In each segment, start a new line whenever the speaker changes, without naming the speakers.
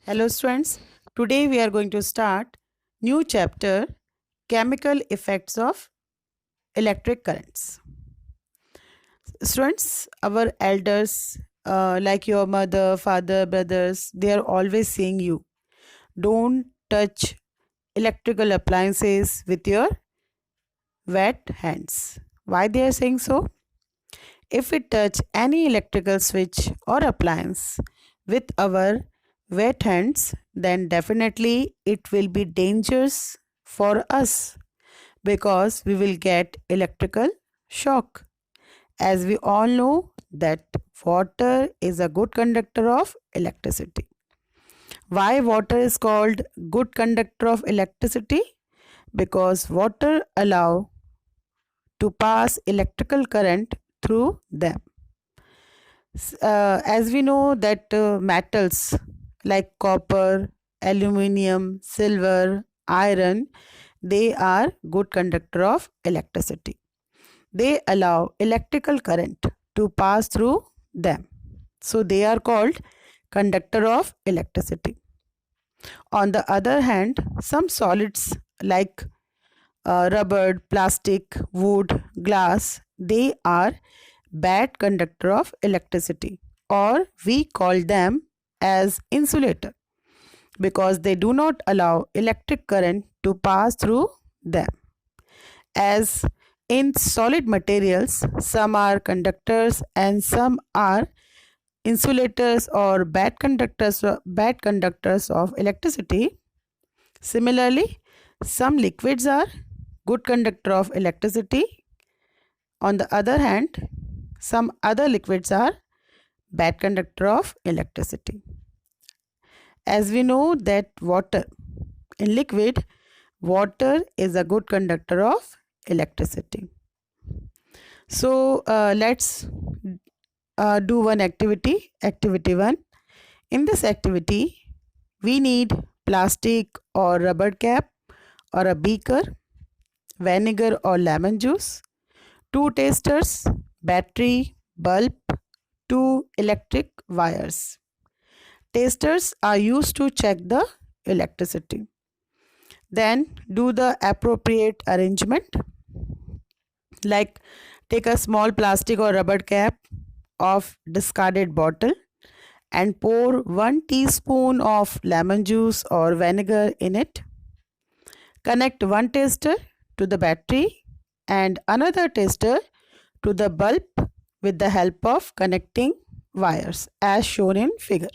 Hello students, today we are going to start new chapter chemical effects of electric currents. Students, our elders like your mother, father, brothers, they are always saying you don't touch electrical appliances with your wet hands. Why they are saying so? If we touch any electrical switch or appliance with our wet hands, then definitely it will be dangerous for us because we will get electrical shock. As we all know that water is a good conductor of electricity. Why water is called good conductor of electricity? Because water allow to pass electrical current through them. As we know that metals like copper, aluminium, silver, iron, they are good conductor of electricity. They allow electrical current to pass through them. So they are called conductor of electricity. On the other hand, some solids like rubber, plastic, wood, glass, they are bad conductor of electricity, or we call them as insulator because they do not allow electric current to pass through them. As in solid materials, some are conductors and some are insulators or bad conductors of electricity. Similarly, some liquids are good conductor of electricity. On the other hand, some other liquids are bad conductor of electricity. As we know that in liquid, water is a good conductor of electricity. So let's do one activity. Activity 1. In this activity, we need plastic or rubber cap or a beaker, vinegar or lemon juice, 2 testers, battery, bulb, 2 electric wires. Testers are used to check the electricity. Then do the appropriate arrangement, like take a small plastic or rubber cap of discarded bottle and pour 1 teaspoon of lemon juice or vinegar in it. Connect one tester to the battery and another tester to the bulb with the help of connecting wires as shown in figure.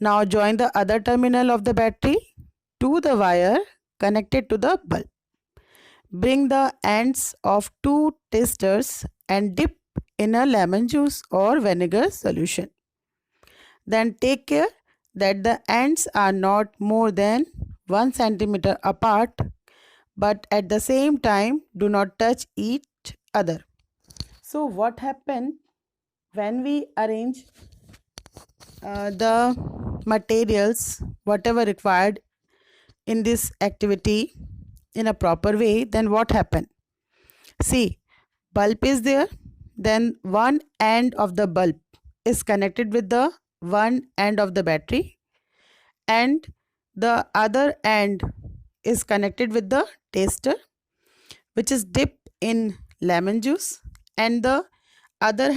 Now join the other terminal of the battery to the wire connected to the bulb. Bring the ends of 2 testers and dip in a lemon juice or vinegar solution. Then take care that the ends are not more than 1 centimeter apart, but at the same time do not touch each other. So what happened when we arrange the materials whatever required in this activity in a proper way, then what happened? See, bulb is there, then one end of the bulb is connected with the one end of the battery and the other end is connected with the tester which is dipped in lemon juice, and the other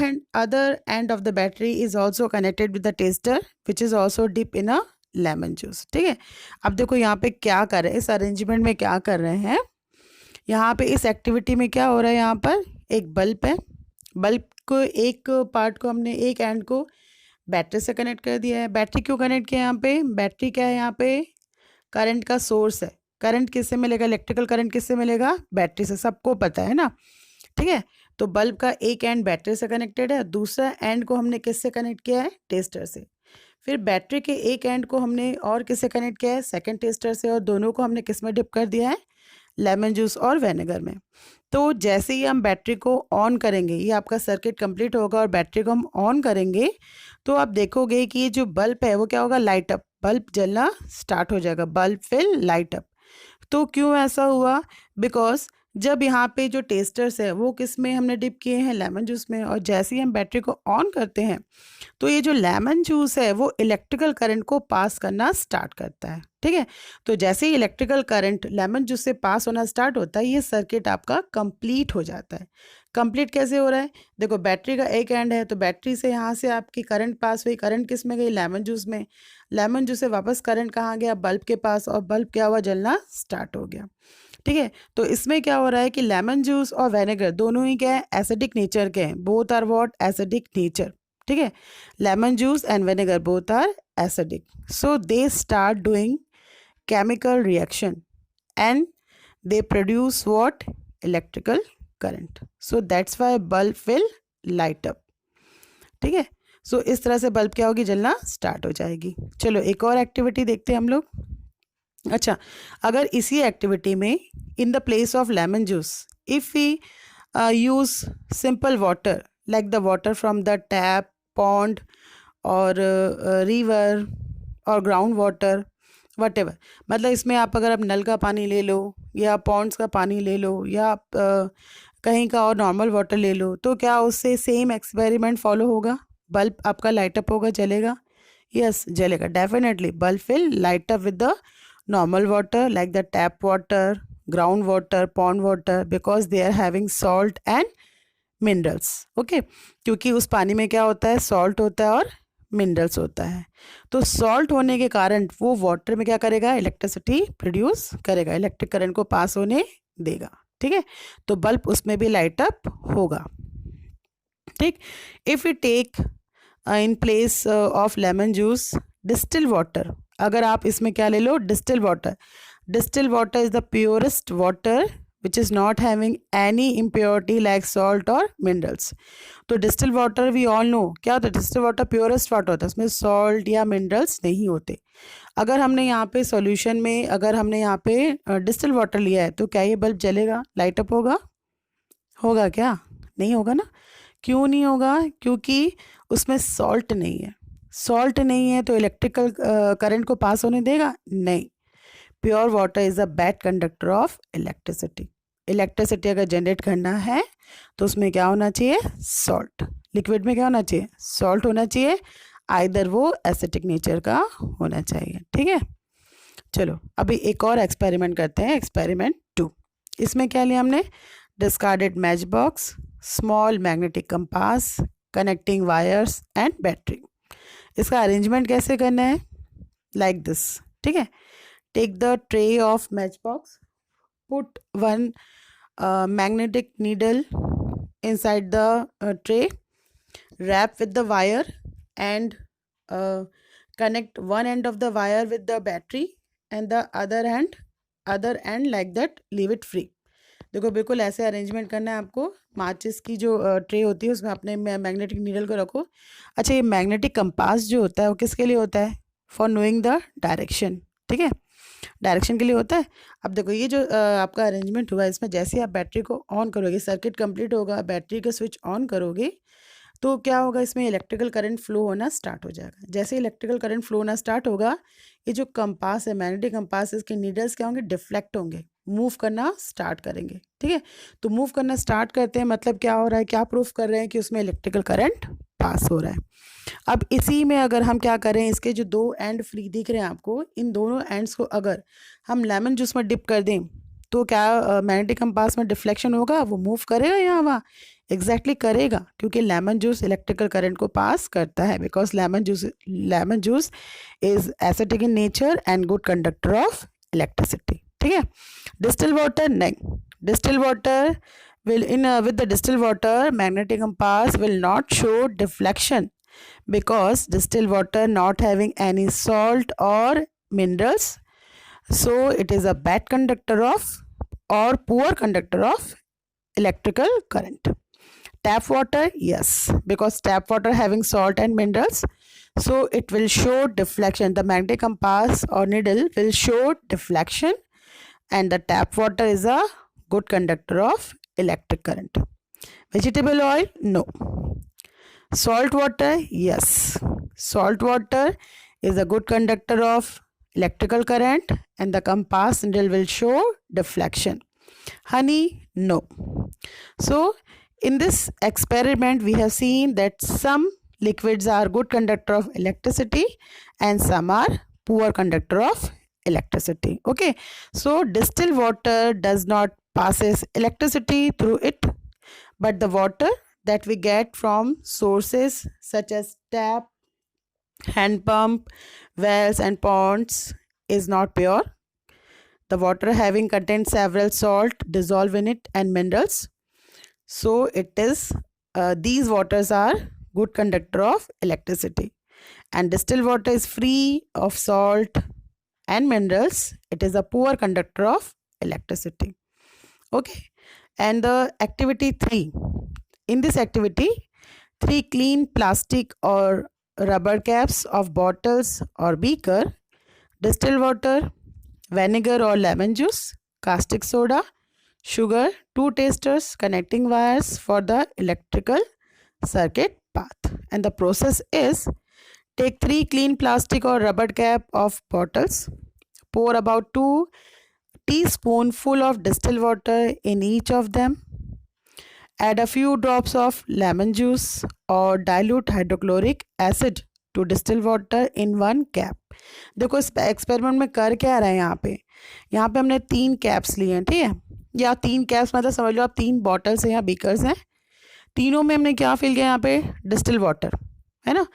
end of the battery is also connected with the tester which is also dipped in a lemon juice. ठीक है, अब देखो यहाँ पे क्या कर रहे हैं, इस अरेंजमेंट में क्या कर रहे हैं. यहाँ पे इस एक्टिविटी में क्या हो रहा है, यहाँ पर एक बल्ब है. बल्ब को एक पार्ट को हमने एक एंड को बैटरी से कनेक्ट कर दिया है. बैटरी क्यों कनेक्ट किया यहाँ पे? बैटरी क्या है, यहाँ पे करंट का सोर्स है. करंट किससे मिलेगा? इलेक्ट्रिकल करंट किससे मिलेगा? बैटरी से, सबको पता है ना. ठीक है, तो बल्ब का एक एंड बैटरी से कनेक्टेड है, दूसरा एंड को हमने किससे कनेक्ट किया है? टेस्टर से. फिर बैटरी के एक एंड को हमने और किससे कनेक्ट किया है? सेकंड टेस्टर से, और दोनों को हमने किस में डिप कर दिया है? लेमन जूस और विनेगर में. तो जैसे ही हम बैटरी को ऑन करेंगे, ये आपका सर्किट कंप्लीट होगा और बैटरी को हम ऑन करेंगे तो आप देखोगे कि ये जो बल्ब है वो क्या होगा? Light up. बल्ब जलना स्टार्ट हो जाएगा, बल्ब विल लाइट अप. तो क्यों ऐसा हुआ? बिकॉज जब यहाँ पे जो टेस्टर्स है वो किस में हमने डिप किए हैं, लेमन जूस में, और जैसे ही हम बैटरी को ऑन करते हैं तो ये जो लेमन जूस है वो इलेक्ट्रिकल करंट को पास करना स्टार्ट करता है। ठीक है, तो जैसे ही इलेक्ट्रिकल करंट लेमन जूस से पास होना स्टार्ट होता है, ये सर्किट आपका कंप्लीट हो जाता है। कंप्लीट कैसे हो रहा है, देखो बैटरी का एक एंड है, तो बैटरी से यहाँ से आपकी करंट पास हुई, करंट किस में गई, लेमन जूस में, लेमन जूस से वापस करंट कहाँ गया, बल्ब के पास, और बल्ब क्या हुआ, जलना स्टार्ट हो गया। ठीक है, तो इसमें क्या हो रहा है कि लेमन जूस और विनेगर दोनों ही क्या है, एसिडिक नेचर के हैं, both are what, acidic nature. ठीक है, lemon juice and vinegar both are acidic, so they start doing chemical reaction and they produce what, electrical current, so that's why bulb will light up। ठीक है, सो इस तरह से bulb क्या होगी, जलना स्टार्ट हो जाएगी। चलो एक और एक्टिविटी देखते हैं हम लोग। अच्छा, अगर इसी एक्टिविटी में in the place of lemon juice if we use simple water like the water from the tap, pond और रिवर और ग्राउंड वाटर, वटेवर, मतलब इसमें आप अगर आप नल का पानी ले लो या पॉन्ड्स का पानी ले लो या आप कहीं का और नॉर्मल वाटर ले लो, तो क्या उससे सेम एक्सपेरिमेंट फॉलो होगा, बल्ब आपका लाइट अप होगा, जलेगा? यस, जलेगा, definitely bulb will light up with the normal water like the tap water, ground water, pond water, because they are having salt and minerals। Okay, क्योंकि उस पानी में क्या होता है, सॉल्ट होता है और मिनरल्स होता है, तो सॉल्ट होने के कारण वो वाटर में क्या करेगा, इलेक्ट्रिसिटी प्रोड्यूस करेगा, इलेक्ट्रिक करंट को पास होने देगा। ठीक है, तो बल्ब उसमें भी लाइट अप होगा। ठीक, if you take in place of lemon juice distil water, अगर आप इसमें क्या ले लो, distil water, distil water is the purest water which is not having any impurity like salt और मिनरल्स। तो distil water we all know क्या होता है, डिस्टिल वाटर प्योरेस्ट वाटर होता है, उसमें सॉल्ट या मिनरल्स नहीं होते। अगर हमने यहाँ पे सॉल्यूशन में अगर हमने यहाँ पे डिस्टिल वाटर लिया है तो क्या ये बल्ब जलेगा, लाइट अप होगा? होगा क्या? नहीं होगा ना। क्यों नहीं होगा? क्योंकि उसमें सॉल्ट नहीं है, सॉल्ट नहीं है तो इलेक्ट्रिकल करंट को पास होने देगा? नहीं। Pure water is a bad conductor of electricity. Electricity अगर जनरेट करना है तो उसमें क्या होना चाहिए, सॉल्ट। लिक्विड में क्या होना चाहिए, सॉल्ट होना चाहिए, आइदर वो एसिडिक नेचर का होना चाहिए। ठीक है, चलो अभी एक और एक्सपेरिमेंट करते हैं, एक्सपेरिमेंट 2। इसमें क्या लिया हमने, discarded match box, small magnetic compass, connecting wires and battery. इसका अरेंजमेंट कैसे करना है, लाइक दिस। ठीक है, take the tray of match box, put one magnetic needle inside the tray, wrap with the wire and connect one end of the wire with the battery and the other end like that, leave it free। देखो बिल्कुल ऐसे arrangement करना है आपको। माचिस की जो tray होती है उसमें अपने मैग्नेटिक नीडल को रखो। अच्छा, ये मैग्नेटिक कंपास जो होता है वो किसके लिए होता है, फॉर नोइंग द डायरेक्शन। ठीक है, डायरेक्शन के लिए होता है। अब देखो ये जो आपका अरेंजमेंट हुआ, इसमें जैसे आप बैटरी को ऑन करोगे, सर्किट कंप्लीट होगा, बैटरी का स्विच ऑन करोगे तो क्या होगा, इसमें इलेक्ट्रिकल करंट फ्लो होना स्टार्ट हो जाएगा। जैसे इलेक्ट्रिकल करंट फ्लो होना स्टार्ट होगा, ये जो कंपास है, मैग्नेटिक कंपास, इसके नीडल्स क्या होंगे, डिफ्लेक्ट होंगे, मूव करना स्टार्ट करेंगे। ठीक है, तो मूव करना स्टार्ट करते हैं मतलब क्या हो रहा है, क्या प्रूफ कर रहे हैं कि उसमें इलेक्ट्रिकल करंट पास हो रहा है। अब इसी में अगर हम क्या करें, इसके जो दो एंड फ्री दिख रहे हैं आपको, इन दोनों एंड्स को अगर हम लेमन जूस में डिप कर दें तो क्या मैग्नेटिक कंपास में डिफ्लेक्शन होगा, वो मूव करेगा यहाँ वहाँ? एग्जैक्टली करेगा, क्योंकि लेमन जूस इलेक्ट्रिकल करंट को पास करता है, because lemon juice is acidic in nature and good conductor of electricity. ठीक है, डिस्टिल वाटर नहीं, distil water will with the distilled water magnetic compass will not show deflection because distilled water not having any salt or minerals, so it is a bad conductor of or poor conductor of electrical current. Tap water, yes, because tap water having salt and minerals, so it will show deflection. The magnetic compass or needle will show deflection and the tap water is a good conductor of electric current. Vegetable oil, no. Salt water, yes, salt water is a good conductor of electrical current and the compass needle will show deflection. Honey, no. So in this experiment we have seen that some liquids are good conductor of electricity and some are poor conductor of electricity. Okay, so distilled water does not passes electricity through it, but the water that we get from sources such as tap, hand pump, wells and ponds is not pure. The water having contains several salt dissolved in it and minerals. So it is these waters are good conductor of electricity, and distilled water is free of salt and minerals. It is a poor conductor of electricity. Okay, and the activity 3. In this activity, 3 clean plastic or rubber caps of bottles or beaker, distilled water, vinegar or lemon juice, caustic soda, sugar, 2 testers, connecting wires for the electrical circuit path. And the process is: take 3 clean plastic or rubber cap of bottles, pour about 2 teaspoons full of distilled water in each of them, add a few drops of lemon juice or dilute hydrochloric acid to distilled water in 1 cap. देखो इस experiment में कर क्या रहे हैं यहाँ पे हमने 3 कैप्स लिए हैं, ठीक है, या 3 कैप्स मतलब समझ लो आप 3 बॉटल्स हैं या बीकर्स हैं, तीनों में हमने क्या फिल किया यहाँ पे डिस्टिल वाटर, है ना.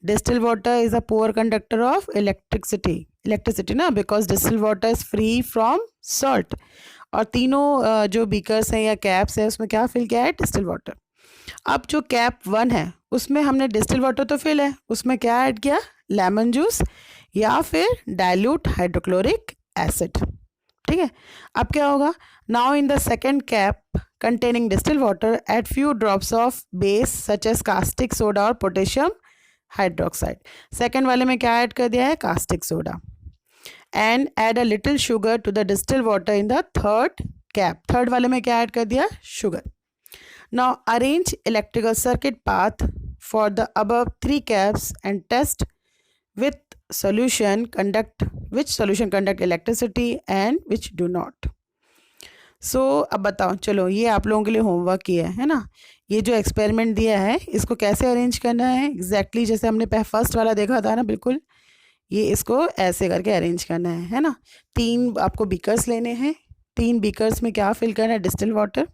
Distil water is a poor conductor of electricity ना, because distil water is free from salt. और तीनों जो बीकर्स हैं या कैप्स हैं उसमें क्या फिल किया है डिस्टिल वाटर. अब जो कैप 1 है उसमें हमने डिस्टिल वाटर तो फिल है, उसमें क्या ऐड किया, लेमन जूस या फिर डाइल्यूट हाइड्रोक्लोरिक एसिड. ठीक है, अब क्या होगा, now in the second cap containing distilled water, add few drops of base such as caustic soda or potassium hydroxide. Second वाले में क्या ऐड कर दिया है, caustic soda. And add a little sugar to the distilled water in the third cap. Third वाले में क्या add कर दिया, sugar. Now arrange electrical circuit path for the above 3 caps and test with solution conduct which solution conduct electricity and which do not. सो अब बताओ, चलो ये आप लोगों के लिए होमवर्क किया है ना. ये जो एक्सपेरिमेंट दिया है इसको कैसे अरेंज करना है, एग्जैक्टली जैसे हमने फर्स्ट वाला देखा था ना, बिल्कुल ये इसको ऐसे करके अरेंज करना है ना. 3 आपको बीकर्स लेने हैं, 3 बीकर्स में क्या फिल करना है, डिस्टिल वाटर.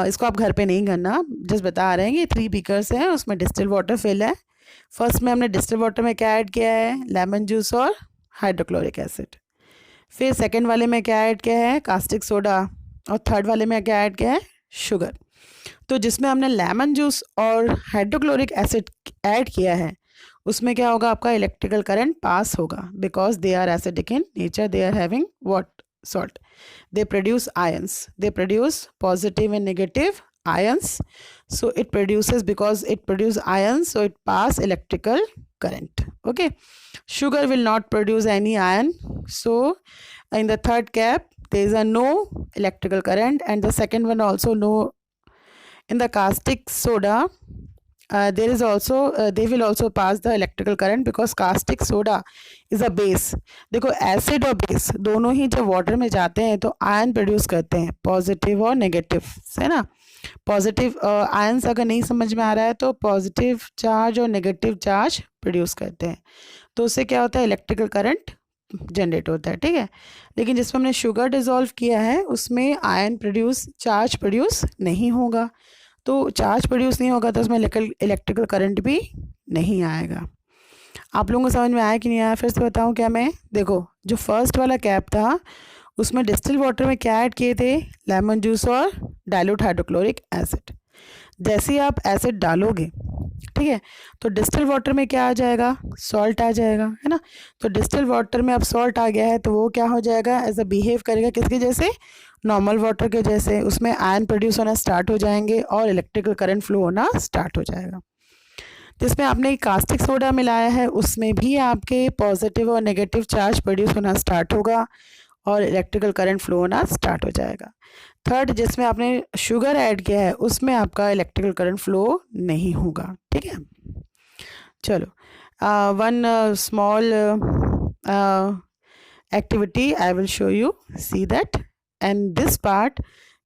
इसको आप घर पे नहीं करना, जस्ट बता रहे हैं कि 3 बीकर्स हैं उसमें डिस्टिल वाटर फिल है. फर्स्ट में हमने डिस्टिल वाटर में क्या ऐड किया है, लेमन जूस और हाइड्रोक्लोरिक एसिड. फिर सेकंड वाले में क्या ऐड किया है, कास्टिक सोडा, और थर्ड वाले में क्या ऐड किया है, शुगर. तो जिसमें हमने लेमन जूस और हाइड्रोक्लोरिक एसिड ऐड किया है उसमें क्या होगा, आपका इलेक्ट्रिकल करंट पास होगा, because they are acidic in nature, they are having what, salt. They produce ions, they produce positive and negative ions. So it produces, because it produces ions, so it pass electrical current. Okay, sugar will not produce any ion, so in the third cap there is a no electrical current, and the second one also no. In the caustic soda there is also they will also pass the electrical current, because caustic soda is a base. देखो acid और base दोनों ही जब water में जाते हैं तो ion produce करते हैं, पॉजिटिव और नेगेटिव, है ना. पॉजिटिव आयंस अगर नहीं समझ में आ रहा है तो पॉजिटिव चार्ज और नेगेटिव चार्ज प्रोड्यूस करते हैं, तो उससे क्या होता है, इलेक्ट्रिकल करंट जनरेट होता है. ठीक है, लेकिन जिसमें हमने शुगर डिज़ोल्व किया है उसमें आयन प्रोड्यूस, चार्ज प्रोड्यूस नहीं होगा. तो चार्ज प्रोड्यूस नहीं होगा तो उसमें इलेक्ट्रिकल करंट भी नहीं आएगा. आप लोगों को समझ में आया कि नहीं आया, फिर से बताऊँ क्या मैं. देखो जो फर्स्ट वाला कैप था उसमें डिस्टिल वाटर में क्या ऐड किए थे, लेमन जूस और डाइल्यूट हाइड्रोक्लोरिक एसिड. जैसे ही आप एसिड डालोगे, ठीक है, तो डिस्टिल वाटर में क्या आ जाएगा, सॉल्ट आ जाएगा, है ना. तो डिस्टिल वाटर में अब सॉल्ट आ गया है तो वो क्या हो जाएगा, एज अ बिहेव करेगा किसके जैसे, नॉर्मल वाटर के जैसे. उसमें आयन प्रोड्यूस होना स्टार्ट हो जाएंगे और इलेक्ट्रिकल करंट फ्लो होना स्टार्ट हो जाएगा. जिसमें आपने कास्टिक सोडा मिलाया है उसमें भी आपके पॉजिटिव और नेगेटिव चार्ज प्रोड्यूस होना स्टार्ट होगा और इलेक्ट्रिकल करंट फ्लो होना स्टार्ट हो जाएगा. थर्ड जिसमें आपने शुगर ऐड किया है उसमें आपका इलेक्ट्रिकल करंट फ्लो नहीं होगा. ठीक है, चलो one small activity I will show you, see that And this part,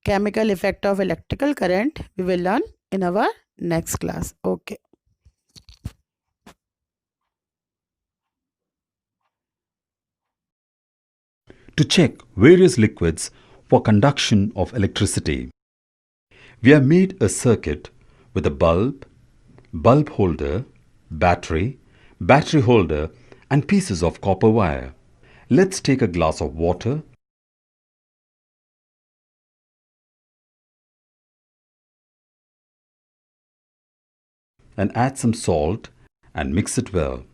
chemical effect of electrical current, we will learn in our next class. Okay.
To check various liquids for conduction of electricity, we have made a circuit with a bulb, bulb holder, battery, battery holder and pieces of copper wire. Let's take a glass of water and add some salt and mix it well.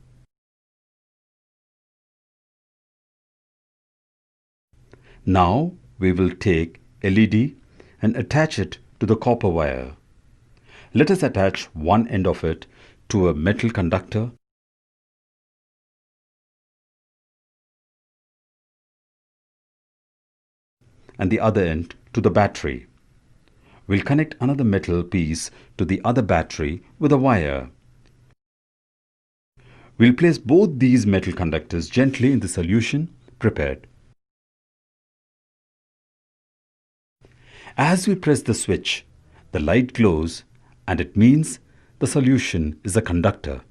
Now we will take LED and attach it to the copper wire. Let us attach one end of it to a metal conductor and the other end to the battery. We'll connect another metal piece to the other battery with a wire. We'll place both these metal conductors gently in the solution prepared. As we press the switch, the light glows and it means the solution is a conductor.